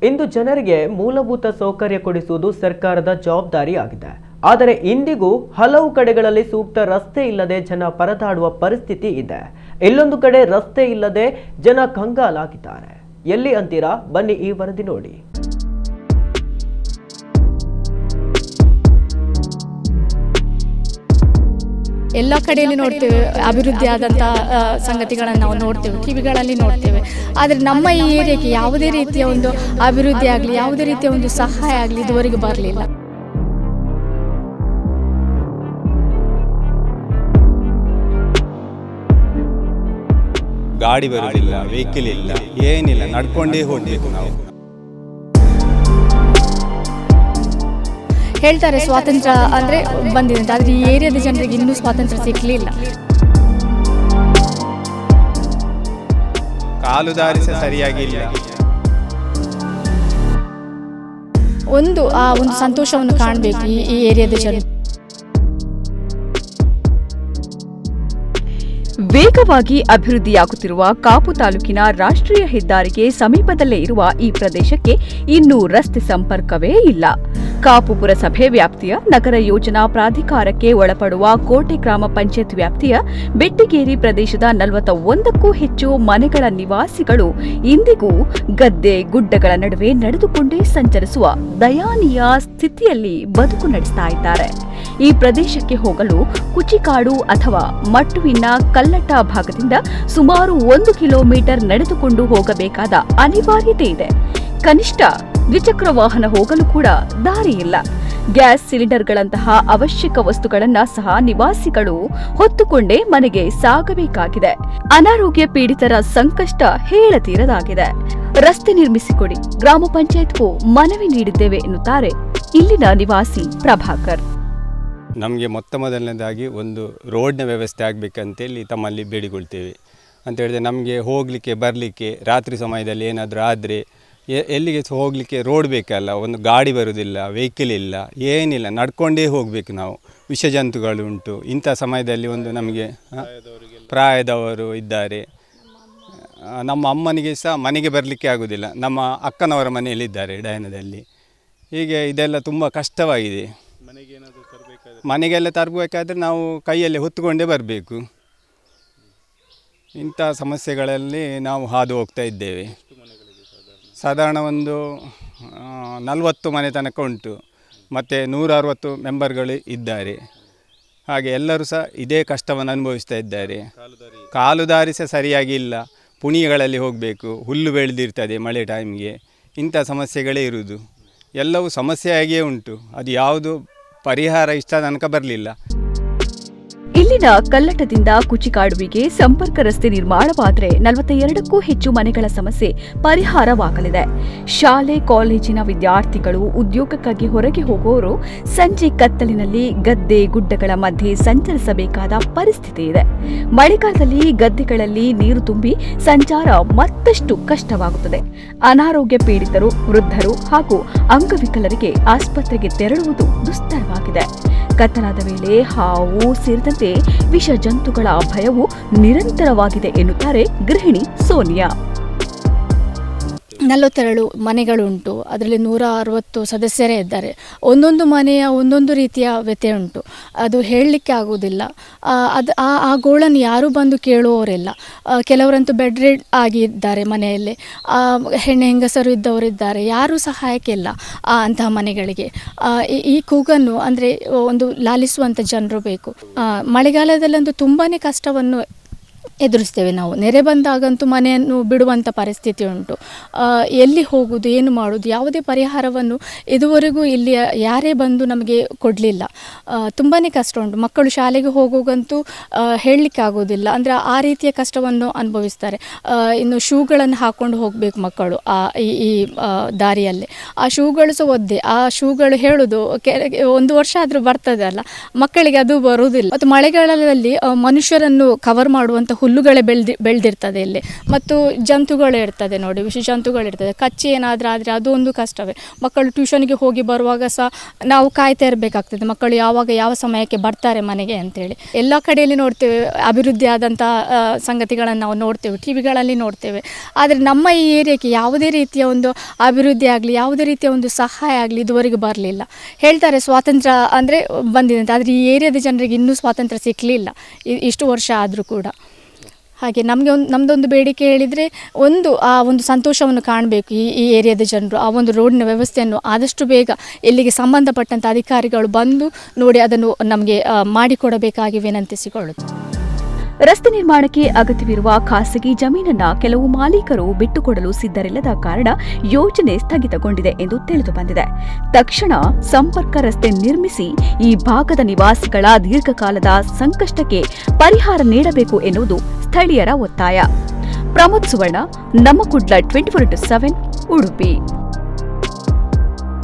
ಇಂದು ಜನರಿಗೆ ಮೂಲಭೂತ ಸೌಕರ್ಯ ಕೊಡಿಸುವುದು ಸರ್ಕಾರದ ಜವಾಬ್ದಾರಿಯಾಗಿದೆ. ಆದರೆ ಇಂದಿಗೂ ಹಲವು ಕಡೆಗಳಲ್ಲಿ ಸೂಕ್ತ ರಸ್ತೆ ಇಲ್ಲದೆ ಜನ ಪರದಾಡುವ ಪರಿಸ್ಥಿತಿ ಇದೆ. ಇಲ್ಲೊಂದು ಕಡೆ ರಸ್ತೆ ಇಲ್ಲದೆ ಜನ ಕಂಗಾಲಾಗಿದ್ದಾರೆ. ಎಲ್ಲಿ ಅಂತೀರಾ? ಬನ್ನಿ ಈ ವರದಿ ನೋಡಿ. ಎಲ್ಲ ಕಡೆಯಲ್ಲಿ ನೋಡ್ತೇವೆ, ಅಭಿವೃದ್ಧಿ ಆದಂಥ ಸಂಗತಿಗಳನ್ನು ನಾವು ನೋಡ್ತೇವೆ, ಟಿವಿಗಳಲ್ಲಿ ನೋಡ್ತೇವೆ. ಆದರೆ ನಮ್ಮ ಈ ಏರಿಯಾಕ್ಕೆ ಯಾವುದೇ ರೀತಿಯ ಒಂದು ಅಭಿವೃದ್ಧಿ ಆಗಲಿ, ಯಾವುದೇ ರೀತಿಯ ಒಂದು ಸಹಾಯ ಆಗಲಿ ಇದುವರೆಗೂ ಬರಲಿಲ್ಲ. ಗಾಡಿ ಬರೋದಿಲ್ಲ, ವೆಹಿಕಲ್ ಇಲ್ಲ, ಏನಿಲ್ಲ, ನಡ್ಕೊಂಡೇ ಹೋಗ್ಬೇಕು ನಾವು. ಹೇಳ್ತಾರೆ ಸ್ವಾತಂತ್ರ್ಯ ಅಂದರೆ ಬಂದಿದೆ ಅಂತ, ಆದರೆ ಈ ಏರಿಯಾದ ಜನರಿಗೆ ಇನ್ನೂ ಸ್ವಾತಂತ್ರ್ಯ ಸಿಗಲಿಲ್ಲ. ಕಾಲುದಾರಿ ಸರಿಯಾಗಿಲ್ಲ. ಒಂದು ಸಂತೋಷವನ್ನು ಕಾಣಬೇಕು ಈ ಏರಿಯಾದ ಜನ. ವೇಗವಾಗಿ ಅಭಿವೃದ್ಧಿಯಾಗುತ್ತಿರುವ ಕಾಪು ತಾಲೂಕಿನ ರಾಷ್ಟ್ರೀಯ ಹೆದ್ದಾರಿಗೆ ಸಮೀಪದಲ್ಲೇ ಇರುವ ಈ ಪ್ರದೇಶಕ್ಕೆ ಇನ್ನೂ ರಸ್ತೆ ಸಂಪರ್ಕವೇ ಇಲ್ಲ. ಕಾಪು ಪುರಸಭೆ ವ್ಯಾಪ್ತಿಯ ನಗರ ಯೋಜನಾ ಪ್ರಾಧಿಕಾರಕ್ಕೆ ಒಳಪಡುವ ಕೋಟೆ ಗ್ರಾಮ ಪಂಚಾಯತ್ ವ್ಯಾಪ್ತಿಯ ಬೆಟ್ಟಿಗೇರಿ ಪ್ರದೇಶದ 41ಕ್ಕೂ ಹೆಚ್ಚು ಮನೆಗಳ ನಿವಾಸಿಗಳು ಇಂದಿಗೂ ಗದ್ದೆ ಗುಡ್ಡಗಳ ನಡುವೆ ನಡೆದುಕೊಂಡೇ ಸಂಚರಿಸುವ ದಯನೀಯ ಸ್ಥಿತಿಯಲ್ಲಿ ಬದುಕು ನಡೆಸ್ತಾ ಇದ್ದಾರೆ. ಈ ಪ್ರದೇಶಕ್ಕೆ ಹೋಗಲು ಕುಚಿಕಾಡು ಅಥವಾ ಮಟ್ಟುವಿನ ಕಲ್ಲಟ ಭಾಗದಿಂದ ಸುಮಾರು 1 ಕಿಲೋಮೀಟರ್ ನಡೆದುಕೊಂಡು ಹೋಗಬೇಕಾದ ಅನಿವಾರ್ಯತೆ ಇದೆ. ಕನಿಷ್ಠ ದ್ವಿಚಕ್ರ ವಾಹನ ಹೋಗಲು ಕೂಡ ದಾರಿ ಇಲ್ಲ. ಗ್ಯಾಸ್ ಸಿಲಿಂಡರ್ಗಳಂತಹ ಅವಶ್ಯಕ ವಸ್ತುಗಳನ್ನ ಸಹ ನಿವಾಸಿಗಳು ಹೊತ್ತುಕೊಂಡೇ ಮನೆಗೆ ಸಾಗಬೇಕಾಗಿದೆ. ಅನಾರೋಗ್ಯ ಪೀಡಿತರ ಸಂಕಷ್ಟ ಹೇಳತೀರದಾಗಿದೆ. ರಸ್ತೆ ನಿರ್ಮಿಸಿಕೊಡಿ, ಗ್ರಾಮ ಪಂಚಾಯತ್ಗೂ ಮನವಿ ನೀಡಿದ್ದೇವೆ ಎನ್ನುತ್ತಾರೆ ಇಲ್ಲಿನ ನಿವಾಸಿ ಪ್ರಭಾಕರ್. ನಮಗೆ ಮೊದಲನೇದಾಗಿ ಒಂದು ರೋಡ್ನ ವ್ಯವಸ್ಥೆ ಆಗಬೇಕಂತೇಳಿ ತಮ್ಮಲ್ಲಿ ಬೇಡಿಕೊಳ್ತೇವೆ. ಅಂತ ಹೇಳಿದ್ರೆ ನಮಗೆ ಹೋಗಲಿಕ್ಕೆ ಬರಲಿಕ್ಕೆ ರಾತ್ರಿ ಸಮಯದಲ್ಲಿ ಏನಾದರೂ ಆದರೆ ಎಲ್ಲಿಗೆ ಹೋಗಲಿಕ್ಕೆ ರೋಡ್ ಬೇಕಲ್ಲ, ಒಂದು ಗಾಡಿ ಬರೋದಿಲ್ಲ, ವೆಹಿಕಲ್ ಇಲ್ಲ, ಏನಿಲ್ಲ, ನಡ್ಕೊಂಡೇ ಹೋಗಬೇಕು ನಾವು. ವಿಷಜಂತುಗಳು ಉಂಟು. ಇಂಥ ಸಮಯದಲ್ಲಿ ಒಂದು ನಮಗೆ ಪ್ರಾಯದವರು ಇದ್ದಾರೆ. ನಮ್ಮ ಅಮ್ಮನಿಗೆ ಸಹ ಮನೆಗೆ ಬರಲಿಕ್ಕೆ ಆಗೋದಿಲ್ಲ. ನಮ್ಮ ಅಕ್ಕನವರ ಮನೆಯಲ್ಲಿದ್ದಾರೆ ಡಯನದಲ್ಲಿ. ಹೀಗೆ ಇದೆಲ್ಲ ತುಂಬ ಕಷ್ಟವಾಗಿದೆ. ಮನೆಗೆಲ್ಲ ತರಬೇಕಾದ್ರೆ ನಾವು ಕೈಯಲ್ಲಿ ಹೊತ್ತುಕೊಂಡೇ ಬರಬೇಕು. ಇಂಥ ಸಮಸ್ಯೆಗಳಲ್ಲಿ ನಾವು ಹಾದು ಹೋಗ್ತಾ ಇದ್ದೇವೆ. ಸಾಧಾರಣ ಒಂದು 40 ಮನೆ ತನಕ ಉಂಟು, ಮತ್ತು 160 ಮೆಂಬರ್ಗಳು ಇದ್ದಾರೆ. ಹಾಗೆ ಎಲ್ಲರೂ ಸಹ ಇದೇ ಕಷ್ಟವನ್ನು ಅನುಭವಿಸ್ತಾ ಇದ್ದಾರೆ. ಕಾಲುದಾರಿ ಸಹ ಸರಿಯಾಗಿ ಇಲ್ಲ. ಪುಣಿಗಳಲ್ಲಿ ಹೋಗಬೇಕು, ಹುಲ್ಲು ಬೆಳೆದಿರ್ತದೆ ಮಳೆ ಟೈಮ್ಗೆ. ಇಂಥ ಸಮಸ್ಯೆಗಳೇ ಇರುವುದು. ಎಲ್ಲವೂ ಸಮಸ್ಯೆಯಾಗಿಯೇ ಉಂಟು. ಅದು ಯಾವುದು ಪರಿಹಾರ ಇಷ್ಟ ತನಕ ಬರಲಿಲ್ಲ. ಇಲ್ಲಿನ ಕಲ್ಲಟದಿಂದ ಕುಚಿಕಾಡುವಿಗೆ ಸಂಪರ್ಕ ರಸ್ತೆ ನಿರ್ಮಾಣವಾದರೆ 42ಕ್ಕೂ ಹೆಚ್ಚು ಮನೆಗಳ ಸಮಸ್ಯೆ ಪರಿಹಾರವಾಗಲಿದೆ. ಶಾಲೆ ಕಾಲೇಜಿನ ವಿದ್ಯಾರ್ಥಿಗಳು, ಉದ್ಯೋಗಕ್ಕಾಗಿ ಹೊರಗೆ ಹೋಗುವವರು ಸಂಜೆ ಕತ್ತಲಿನಲ್ಲಿ ಗದ್ದೆ ಗುಡ್ಡಗಳ ಮಧ್ಯೆ ಸಂಚರಿಸಬೇಕಾದ ಪರಿಸ್ಥಿತಿ ಇದೆ. ಮಳೆಗಾಲದಲ್ಲಿ ಗದ್ದೆಗಳಲ್ಲಿ ನೀರು ತುಂಬಿ ಸಂಚಾರ ಮತ್ತಷ್ಟು ಕಷ್ಟವಾಗುತ್ತದೆ. ಅನಾರೋಗ್ಯ ಪೀಡಿತರು, ವೃದ್ಧರು ಹಾಗೂ ಅಂಗವಿಕಲರಿಗೆ ಆಸ್ಪತ್ರೆಗೆ ತೆರಳುವುದು ದುಸ್ತರವಾಗಿದೆ. ಕತ್ತಲಾದ ವೇಳೆ ಹಾವು ಸೇರಿದಂತೆ ವಿಷ ಜಂತುಗಳ ಭಯವು ನಿರಂತರವಾಗಿದೆ ಎನ್ನುತ್ತಾರೆ ಗೃಹಿಣಿ ಸೋನಿಯಾ. 42 ಮನೆಗಳುಂಟು. ಅದರಲ್ಲಿ 160 ಸದಸ್ಯರೇ ಇದ್ದಾರೆ. ಒಂದೊಂದು ಮನೆಯ ಒಂದೊಂದು ರೀತಿಯ ವ್ಯಥೆ ಉಂಟು. ಅದು ಹೇಳಲಿಕ್ಕೆ ಆಗುವುದಿಲ್ಲ. ಅದು ಆ ಗೋಳನ್ನು ಯಾರೂ ಬಂದು ಕೇಳುವವರಿಲ್ಲ. ಕೆಲವರಂತೂ ಬೆಡ್ ರೆಡ್ ಆಗಿದ್ದಾರೆ ಮನೆಯಲ್ಲಿ. ಹೆಂಗಸರು ಇದ್ದವರಿದ್ದಾರೆ. ಯಾರೂ ಸಹಾಯಕ್ಕಿಲ್ಲ ಅಂತಹ ಮನೆಗಳಿಗೆ. ಈ ಕೂಗನ್ನು ಅಂದರೆ ಒಂದು ಲಾಲಿಸುವಂಥ ಜನರು ಬೇಕು. ಮಳೆಗಾಲದಲ್ಲಂತೂ ತುಂಬಾ ಕಷ್ಟವನ್ನು ಎದುರಿಸ್ತೇವೆ ನಾವು. ನೆರೆ ಬಂದಾಗಂತೂ ಮನೆಯನ್ನು ಬಿಡುವಂಥ ಪರಿಸ್ಥಿತಿ ಉಂಟು. ಎಲ್ಲಿ ಹೋಗುವುದು, ಏನು ಮಾಡೋದು, ಯಾವುದೇ ಪರಿಹಾರವನ್ನು ಇದುವರೆಗೂ ಇಲ್ಲಿ ಯಾರೇ ಬಂದು ನಮಗೆ ಕೊಡಲಿಲ್ಲ. ತುಂಬಾ ಕಷ್ಟ ಉಂಟು. ಮಕ್ಕಳು ಶಾಲೆಗೆ ಹೋಗೋಗಂತೂ ಹೇಳಲಿಕ್ಕೆ ಆಗೋದಿಲ್ಲ. ಅಂದರೆ ಆ ರೀತಿಯ ಕಷ್ಟವನ್ನು ಅನುಭವಿಸ್ತಾರೆ. ಇನ್ನು ಶೂಗಳನ್ನು ಹಾಕ್ಕೊಂಡು ಹೋಗಬೇಕು ಮಕ್ಕಳು ಈ ದಾರಿಯಲ್ಲಿ. ಆ ಶೂಗಳು ಸಹ ಒದ್ದೆ. ಆ ಶೂಗಳು ಹೇಳೋದು 1 ವರ್ಷ ಆದರೂ ಬರ್ತದೆ ಅಲ್ಲ, ಮಕ್ಕಳಿಗೆ ಅದು ಬರುವುದಿಲ್ಲ. ಮತ್ತು ಮಳೆಗಾಲದಲ್ಲಿ ಮನುಷ್ಯರನ್ನು ಕವರ್ ಮಾಡುವಂಥ ಹುಲ್ಲು ಹುಲ್ಲುಗಳೇ ಬೆಳೆದಿರ್ತದೆ ಇಲ್ಲಿ, ಮತ್ತು ಜಂತುಗಳು ಇರ್ತದೆ ನೋಡಿ, ವಿಷ ಜಂತುಗಳಿರ್ತದೆ. ಕಚ್ಚಿ ಏನಾದರೂ ಆದರೆ ಅದು ಒಂದು ಕಷ್ಟವೇ. ಮಕ್ಕಳು ಟ್ಯೂಷನ್ಗೆ ಹೋಗಿ ಬರುವಾಗ ಸಹ ನಾವು ಕಾಯ್ತಾ ಇರಬೇಕಾಗ್ತದೆ, ಮಕ್ಕಳು ಯಾವ ಸಮಯಕ್ಕೆ ಬರ್ತಾರೆ ಮನೆಗೆ ಅಂತೇಳಿ. ಎಲ್ಲ ಕಡೆಯಲ್ಲಿ ನೋಡ್ತೇವೆ ಅಭಿವೃದ್ಧಿ ಆದಂಥ ಸಂಗತಿಗಳನ್ನು ನಾವು ನೋಡ್ತೇವೆ, ಟಿ ವಿಗಳಲ್ಲಿ ನೋಡ್ತೇವೆ. ಆದರೆ ನಮ್ಮ ಈ ಏರಿಯಾಕ್ಕೆ ಯಾವುದೇ ರೀತಿಯ ಒಂದು ಅಭಿವೃದ್ಧಿ ಆಗಲಿ, ಯಾವುದೇ ರೀತಿಯ ಒಂದು ಸಹಾಯ ಆಗಲಿ ಇದುವರೆಗೂ ಬರಲಿಲ್ಲ. ಹೇಳ್ತಾರೆ ಸ್ವಾತಂತ್ರ್ಯ ಅಂದರೆ ಬಂದಿದೆ ಅಂತ, ಆದರೆ ಈ ಏರಿಯಾದ ಜನರಿಗೆ ಇನ್ನೂ ಸ್ವಾತಂತ್ರ್ಯ ಸಿಕ್ಕಲಿಲ್ಲ ಇಷ್ಟು ವರ್ಷ ಆದರೂ ಕೂಡ. ಹಾಗೆ ನಮ್ಮದೊಂದು ಬೇಡಿಕೆ ಹೇಳಿದರೆ, ಆ ಒಂದು ಸಂತೋಷವನ್ನು ಕಾಣಬೇಕು ಈ ಏರಿಯಾದ ಜನರು. ಆ ಒಂದು ರೋಡಿನ ವ್ಯವಸ್ಥೆಯನ್ನು ಆದಷ್ಟು ಬೇಗ ಇಲ್ಲಿಗೆ ಸಂಬಂಧಪಟ್ಟಂಥ ಅಧಿಕಾರಿಗಳು ಬಂದು ನೋಡಿ ಅದನ್ನು ನಮಗೆ ಮಾಡಿಕೊಡಬೇಕಾಗಿ ವಿನಂತಿಸಿಕೊಳ್ಳುತ್ತೆ. ರಸ್ತೆ ನಿರ್ಮಾಣಕ್ಕೆ ಅಗತ್ಯವಿರುವ ಖಾಸಗಿ ಜಮೀನನ್ನ ಕೆಲವು ಮಾಲೀಕರು ಬಿಟ್ಟುಕೊಡಲು ಸಿದ್ಧರಿಲ್ಲದ ಕಾರಣ ಯೋಜನೆ ಸ್ಥಗಿತಗೊಂಡಿದೆ ಎಂದು ತಿಳಿದು ಬಂದಿದೆ. ತಕ್ಷಣ ಸಂಪರ್ಕ ರಸ್ತೆ ನಿರ್ಮಿಸಿ ಈ ಭಾಗದ ನಿವಾಸಿಗಳ ದೀರ್ಘಕಾಲದ ಸಂಕಷ್ಟಕ್ಕೆ ಪರಿಹಾರ ನೀಡಬೇಕು ಎನ್ನುವುದು ಸ್ಥಳೀಯರ ಒತ್ತಾಯ. ಪ್ರಮೋದ್ ಸುವರ್ಣ, ನಮ್ಮ ಕುಡ್ಲ 24/7 ಉಡುಪಿ.